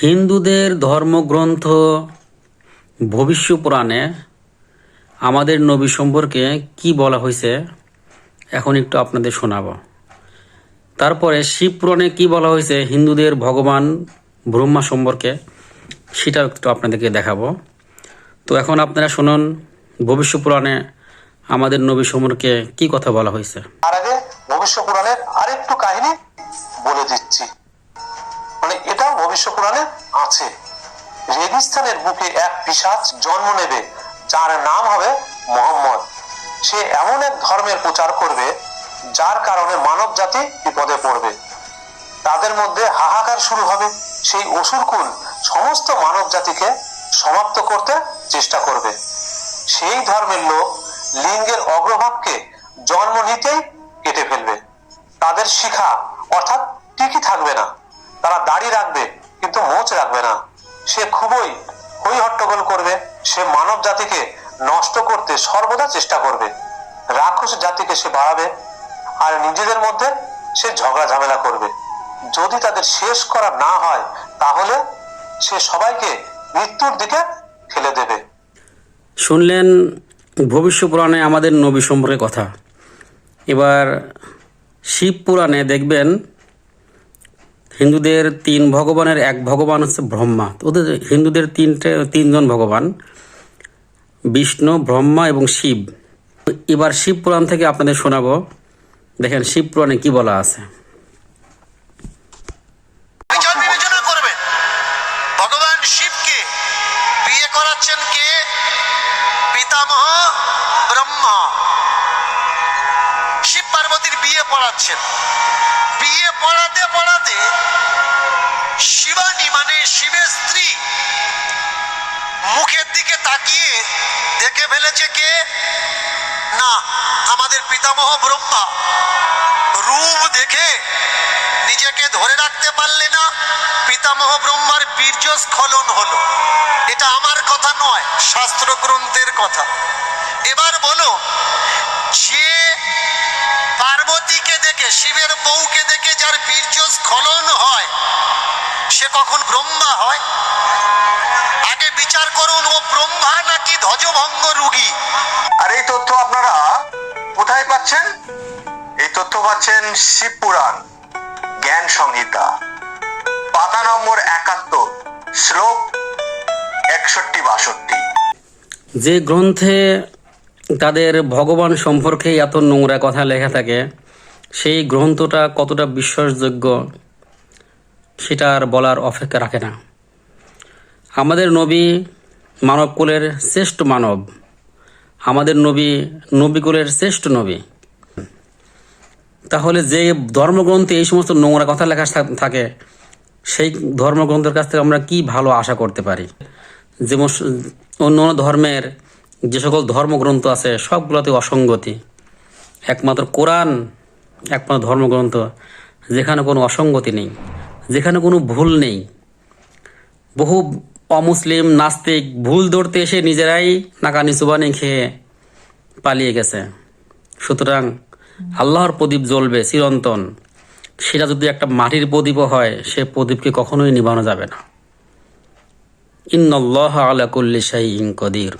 হিন্দুদের ধর্মগ্রন্থ ভবিষ্য পুরাণে আমাদের নবী সম্পর্কে কি বলা হয়েছে এখন একটু আপনাদের শোনাবো। তারপরে শিব পুরাণে কি বলা হয়েছে হিন্দুদের ভগবান ব্রহ্মা সম্পর্কে সেটাও একটু আপনাদেরকে দেখাবো। তো এখন আপনারা শুনুন ভবিষ্য পুরাণে আমাদের নবী সম্পর্কে কি কথা বলা হয়েছে। তার আগে ভবিষ্য পুরাণের আরেকটু কাহিনী বলে দিচ্ছি, মানে এটাও ভবিষ্য পুরাণে আছে। রেগিস্তানের বুকে এক পিশাচ জন্ম নেবে যার নাম হবে মোহাম্মদ। সে এমন এক ধর্মের প্রচার করবে যার কারণে মানব জাতি বিপদে পড়বে। তাদের মধ্যে হাহাকার শুরু হবে। সেই অসুরকুল সমস্ত মানব জাতিকে সমাপ্ত করতে চেষ্টা করবে। সেই ধর্মের লোক লিঙ্গের অগ্রভাগকে জন্ম নিতেই কেটে ফেলবে। তাদের শিখা অর্থাৎ টিকি থাকবে না। তারা দাড়ি রাখবে কিন্তু মোচ রাখবে না। সে খুবই হই হট্টগোল করবে। সে মানব জাতিকে নষ্ট করতে সর্বদা চেষ্টা করবে। রাক্ষস জাতিকে সে বাড়াবে আর নিজেদের মধ্যে সে ঝগড়া ঝামেলা করবে। যদি তাদের শেষ করা না হয় তাহলে সে সবাইকে মৃত্যুর দিকে ঠেলে দেবে। শুনলেন ভবিষ্য পুরাণে আমাদের নবী সম্পর্কে কথা। এবার শিব পুরাণে দেখবেন হিন্দুদের তিন ভগবানের এক ভগবান হচ্ছে ব্রহ্মা। ওদের হিন্দুদের তিনজন ভগবান বিষ্ণু, ব্রহ্মা এবং শিব। এবার শিব পুরাণ থেকে আপনাদের শোনাবো। দেখেন শিব পুরাণে কি বলা আছে। বিবেচনা করবেন ভগবান শিবকে বিয়ে করাচ্ছেন কে? পিতামহ ব্রহ্মা শিব পার্বতীর বিয়ে পড়াচ্ছেন। বিয়ে পড়াতে পড়াতে শিবানী মানে শিবের স্ত্রী মুখের দিকে তাকিয়ে দেখে ফেলেছে কে না আমাদের পিতামহ ব্রহ্মা। রূপ দেখে নিজেকে ধরে রাখতে পারলে না, পিতামহ ব্রহ্মার বীর্য স্খলন হলো। এটা আমার কথা নয়, শাস্ত্র গ্রন্থের কথা। এবার বলো, যে পার্বতীকে দেখে শিবের বউকে দেখে যার বীর্য স্খলন হয় সে কখন ব্রহ্মা হয়? আগে বিচার করুন ও ব্রহ্মা নাকি ধ্বজভঙ্গ রোগী। আর এই তথ্য আপনারা কোথায় পাচ্ছেন? এই তথ্য পাচ্ছেন শিব পুরাণ জ্ঞান সংহিতা পাতা নম্বর 71 শ্লোক 61-62। যে গ্রন্থে তাদের ভগবান সম্পর্কে এত নোংরা কথা লেখা থাকে সেই গ্রন্থটা কতটা বিশ্বাসযোগ্য সেটা আর বলার অপেক্ষা রাখে না। আমাদের নবী মানবকুলের শ্রেষ্ঠ মানব, আমাদের নবী নবীকুলের শ্রেষ্ঠ নবী। তাহলে যে ধর্মগ্রন্থে এই সমস্ত নোংরা কথা লেখা থাকে সেই ধর্মগ্রন্থের কাছ থেকে আমরা কি ভালো আশা করতে পারি? যেমন অন্য ধর্মের যে সকল ধর্মগ্রন্থ আছে সবগুলোতে অসঙ্গতি। একমাত্র কোরআন একমাত্র ধর্মগ্রন্থ যেখানে কোনো অসঙ্গতি নেই, যেখানে কোনো ভুল নেই। বহু অমুসলিম নাস্তিক ভুল ধরতে এসে নিজেরাই নাকানি চুবানি খেয়ে পালিয়ে গেছে। সুতরাং আল্লাহর প্রদীপ জ্বলবে চিরন্তন, সেটা যদি একটা মাটির প্রদীপও হয় সে প্রদীপকে কখনোই নিভানো যাবে না। ইন্নাল্লাহা আলা কুল্লি শাইইন কাদির।